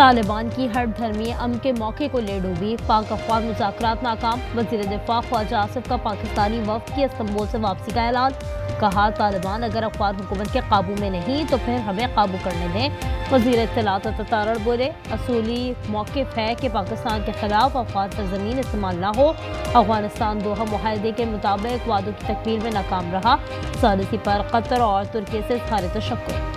तालिबान की हर धर्मी अमन के मौके को ले डूबी, पाक अफगान मुज़ाकरात नाकाम। वज़ीर दिफा ख्वाजा आसिफ का पाकिस्तानी वफ़द की इस्तांबुल से वापसी का ऐलान। कहा, तालिबान अगर अफगान हुकूमत के काबू में नहीं तो फिर हमें काबू करने दें। वज़ीर इत्तलात तारड़ बोले, असूली मौक़िफ़ है कि पाकिस्तान के खिलाफ अफगान सरज़मीन इस्तेमाल ना हो। अफगानिस्तान दोहा मुआहदे के मुताबिक वादों की तकमील में नाकाम रहा। सालिसी पर कतर और तुर्की से इज़हार तशक्कुर।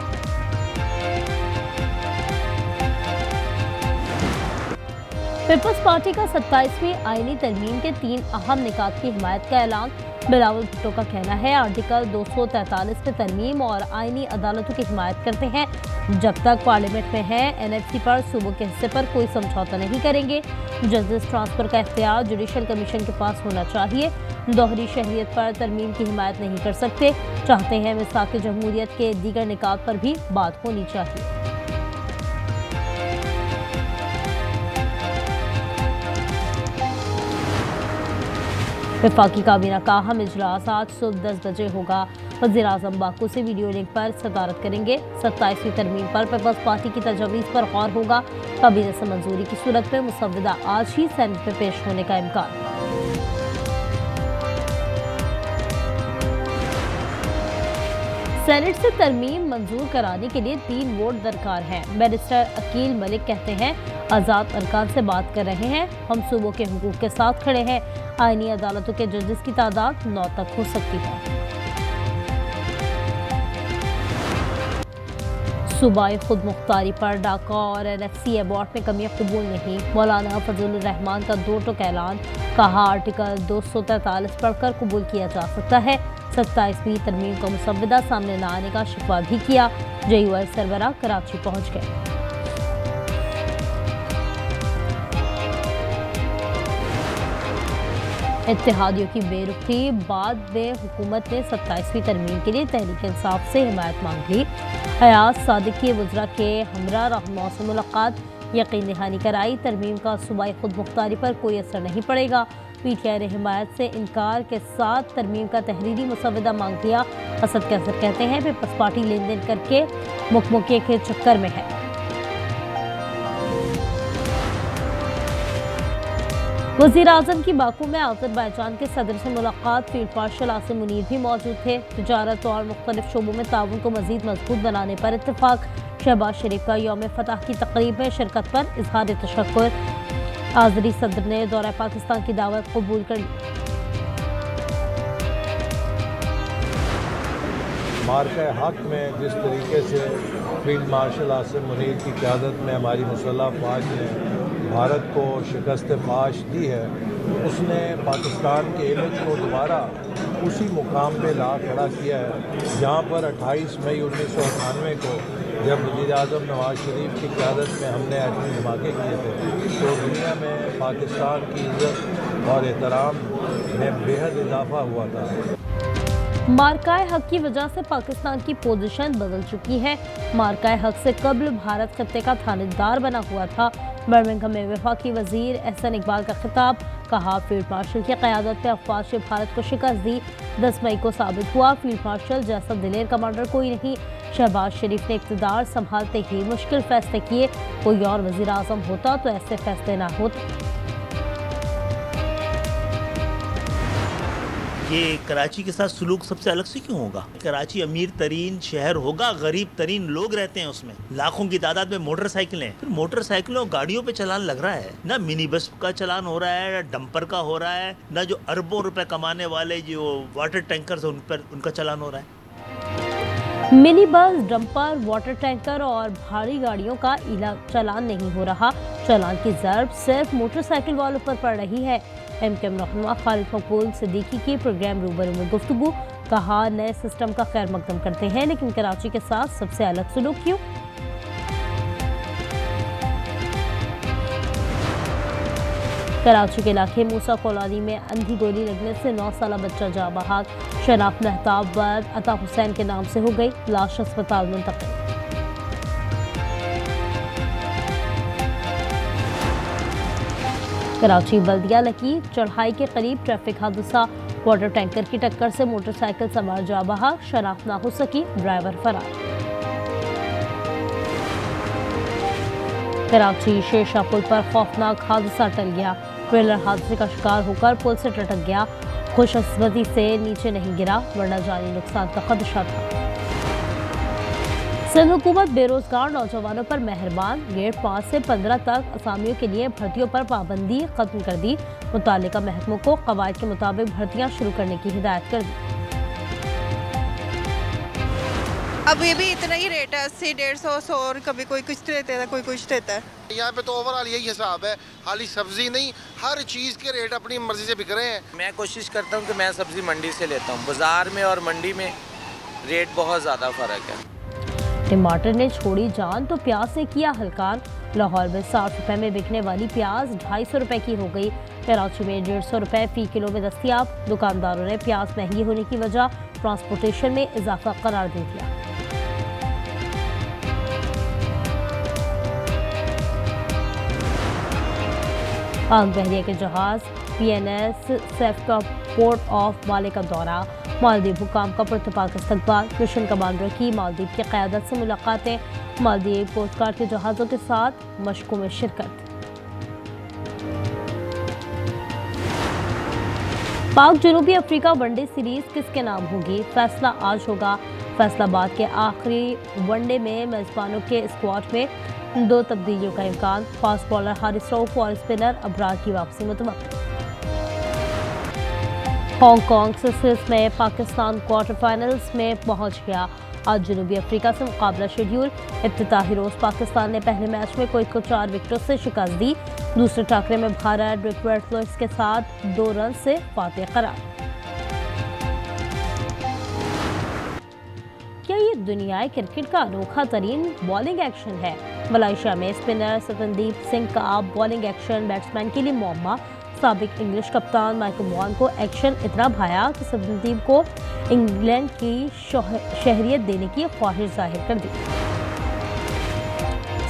पीपल्स पार्टी का 27वीं आईनी तरमीम के 3 अहम निकात की हिमायत का ऐलान। बिलावल भुट्टो का कहना है, आर्टिकल 243 में तरमीम और आईनी अदालतों की हिमायत करते हैं। जब तक पार्लियामेंट में है, NFC पर सूबों के हिस्से पर कोई समझौता नहीं करेंगे। जस्टिस ट्रांसफर का इख्तियार जुडिशल कमीशन के पास होना चाहिए। दोहरी शहरियत पर तरमीम की हिमायत नहीं कर सकते। चाहते हैं मिसाक जमहूरियत के दीगर निकात पर भी बात होनी चाहिए। वफाकी काबीना का अहम इजलास आज सुबह 10 बजे होगा। वज़ीर-ए-आज़म बाकू से वीडियो लिंक पर सदारत करेंगे। 27वीं तरमीम पर पीपल्स पार्टी की तजवीज़ पर गौर होगा। काबीना से मंजूरी की सूरत में मुसव्वदा आज ही सेनेट में पेश होने का इम्कान। सेनेट से तरमीम मंजूर कराने के लिए 3 वोट दरकार हैं। बैरिस्टर अकील मलिक कहते हैं, आज़ाद अरकान से बात कर रहे हैं, हम सूबों के हुकूक के साथ खड़े हैं। आईनी अदालतों के जजेस की तादाद 9 तक हो सकती है। सूबाई खुद मुख्तारी पर डाका और NFC अवार्ड में कमियां कबूल नहीं। मौलाना फजलुर रहमान का 2 टूक ऐलान। कहा, आर्टिकल 243 पढ़कर कबूल किया जा सकता है। 27वीं तरमीम का मुसव्वदा सामने न आने का शिकवा भी किया। JUI सरबराह कराची पहुंच गए। इत्तेहादियों की बेरुखी बाद में हुकूमत ने 27वीं तरमीम के लिए तहरीक इंसाफ से हिमायत मांग ली। हयात सादिक की वज़रा के हमरा रहनुमा से मुलाकात, यकीन दहानी कराई तरमीम का सूबाई खुद मुख्तारी पर कोई असर नहीं पड़ेगा। PTI ने हिमायत से इनकार के साथ तरमीम का तहरीरी मुसव्वदा मांग लिया। असद कैसर कहते हैं, पीपल्स पार्टी लेन देन करके मुकमुके के चक्कर में है। वज़ीर-ए-आज़म की बाकू में अज़रबैजान के सदर से मुलाकात। फील्ड मार्शल आसिम मुनीर भी मौजूद थे। तिजारत और मुख्तलिफ शोबों में ताउन को मज़ीद मजबूत बनाने पर इत्तफाक। शहबाज शरीफ का यौम फतह की तकरीब में शिरकत पर इज़हार तशक्कुर। आज़री सदर ने दौरा पाकिस्तान की दावत कबूल कर ली। मार्का हक में जिस तरीके से फील्ड मार्शल आसिम मुनीर की क़यादत में हमारी मुसल्लह फ़ौज ने भारत को शिकस्त फाश दी है, उसने पाकिस्तान के इमेज को दोबारा उसी मुकाम पे ला खड़ा किया है जहाँ पर 28 मई 1998 को जब वज़ीर-ए-आज़म नवाज़ शरीफ की क़यादत में हमने एटमी धमाके किए थे तो दुनिया में पाकिस्तान की इज़्ज़त और एहतराम में बेहद इजाफा हुआ था। मार्काए हक की वजह से पाकिस्तान की पोजीशन बदल चुकी है। मार्काए हक से कबल भारत खत्ते का थानेदार बना हुआ था। बर्मिंघम में वफाकी वजीर एहसन इकबाल का खिताब। कहा, फील्ड मार्शल की क़यादत में अफवाज ने भारत को शिकस्त दी। 10 मई को साबित हुआ फील्ड मार्शल जैसा दिलेर कमांडर कोई नहीं। शहबाज शरीफ ने इक़्तिदार संभालते ही मुश्किल फैसले किए। कोई और वज़ीर आज़म होता तो ऐसे फैसले ना होते। ये कराची के साथ सलूक सबसे अलग से क्यों होगा? कराची अमीर तरीन शहर होगा, गरीब तरीन लोग रहते हैं उसमें, लाखों की तादाद में मोटरसाइकिलें। फिर मोटरसाइकिलों और गाड़ियों पे चलान लग रहा है ना, मिनी बस का चलान हो रहा है, डंपर का हो रहा है ना, जो अरबों रुपए कमाने वाले जो वाटर टैंकर उन पर उनका चलान हो रहा है। Mini bus, dumper, water tanker और भारी गाड़ियों का चालान नहीं हो रहा। चालान की ज़रब सिर्फ मोटरसाइकिल वालों पर पड़ रही है। MKM रहनुमा खालिद मकबूल सिद्दीकी की प्रोग्राम रूबरू में गुफ्तगू। कहा, नए सिस्टम का खैर मकदम करते हैं लेकिन कराची के साथ सबसे अलग सलूक क्यों? कराची के इलाके मूसा कॉलोनी में अंधी गोली लगने से 9 साला बच्चा जाँ बहक। शनाख्त महताब बाद अता हुसैन के नाम से हो गई, लाश अस्पताल मुंतकिल। कराची बल्दिया लकी चढ़ाई के करीब ट्रैफिक हादसा। वाटर टैंकर की टक्कर से मोटरसाइकिल सवार जाँ बहक, शनाख्त न हो सकी, ड्राइवर फरार। कराची शेरशाह पुल पर खौफनाक हादसा टल गया। ट्रेलर हादसे का शिकार होकर पुल से लटक गया। खुशकिस्मती से नीचे नहीं गिरा, वरना जानी नुकसान का खदशा था। सिंध हुकूमत बेरोजगार नौजवानों पर मेहरबान, ग्रेड 5 से 15 तक असामियों के लिए भर्तियों पर पाबंदी खत्म कर दी। मुतालिका महकमों को कवायद के मुताबिक भर्तियां शुरू करने की हिदायत कर दी। अब ये भी इतना ही रेट है, 80, 150, 100 और कभी कोई कुछ देता है, कोई कुछ देता है। यहाँ पे तो ओवरऑल यही हिसाब है, खाली सब्जी नहीं, हर चीज़ के रेट अपनी मर्जी से बिक रहे हैं। मैं कोशिश करता हूँ कि मैं सब्जी मंडी से लेता हूँ। बाजार में और मंडी में रेट बहुत ज़्यादा फ़र्क है। टमाटर ने छोड़ी जान तो प्याज ने किया हलकान। लाहौर में 60 रुपए में बिकने वाली प्याज 250 रुपए की हो गई। कराची में 150 रुपए फी किलो में दस्तियाब। दुकानदारों ने प्याज महंगी होने की वजह ट्रांसपोर्टेशन में इजाफा करार दे दिया। पाक बहरिया के जहाज PNS सैफ का पोर्ट ऑफ माले का दौरा। मालदीव हुकाम का पुरतपाक इस्तकबाल। मिशन कमांडर की मालदीव की क़यादत से मुलाकातें। मालदीव कोस्ट गार्ड के जहाज़ों के साथ मशकों में शिरकत। पाक जनूबी अफ्रीका वनडे सीरीज किसके नाम होगी, फैसला आज होगा। फैसलाबाद के आखिरी वनडे में मेजबानों के स्क्वाड में 2 तब्दीलियों का इम्कान। फास्ट बॉलर हारिस रऊफ और स्पिनर अबरार की वापसी मुतवक्किल। हांगकांग सिस्टर्स में पाकिस्तान क्वार्टर फाइनल्स में पहुंच गया। आज जनूबी अफ्रीका से मुकाबला शेड्यूल। इफ्तिताही रोज पाकिस्तान ने पहले मैच में कुवैत को 4 विकेटों से शिकस्त दी। दूसरे टाकरे में भारत रिकवर्ड फ्लोइस के साथ 2 रन से फातेह करार। क्या ये दुनियाई क्रिकेट का अनोखा तरीन बॉलिंग एक्शन है? मलेशिया में स्पिनर सतनदीप सिंह का बॉलिंग एक्शन बैट्समैन के लिए मुअम्मा। साबिक इंग्लिश कप्तान माइकल वॉन को एक्शन इतना भाया कि सतनदीप को इंग्लैंड की शहरियत देने की ख्वाहिश जाहिर कर दी।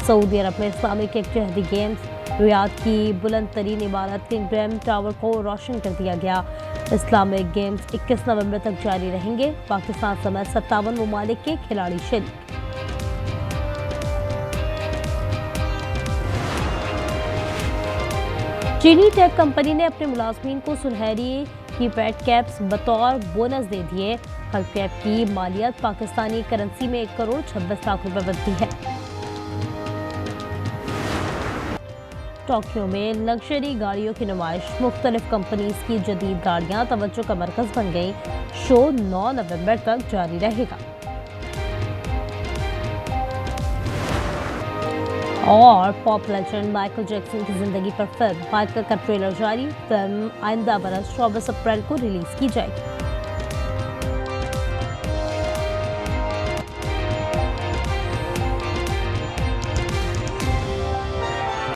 सऊदी अरब में इस्लामिक इत्तेहादी गेम्स। रियाद की बुलंद तरीन इमारत किंगडम टावर को रोशन कर दिया गया। इस्लामिक गेम्स 21 नवंबर तक जारी रहेंगे। पाकिस्तान समेत 57 ममालिक के खिलाड़ी शरीक। चीनी टेक कंपनी ने अपने मुलाजमीन को सुनहरी कीपैड कैप्स बतौर बोनस दे दिए। हर कैप की मालियत पाकिस्तानी करेंसी में 1 करोड़ 26 लाख रुपए बनती है। टोक्यो में लग्जरी गाड़ियों की नुमाइश। मुख्तलिफ कंपनीज की जदीद गाड़ियां तवज्जो का मरकज बन गई। शो 9 नवंबर तक जारी रहेगा। और पॉप लेजेंड माइकल जैक्सन की जिंदगी पर फिल्म माइकल का ट्रेलर जारी। फिल्म आइंदा बरस 24 अप्रैल को रिलीज की जाएगी।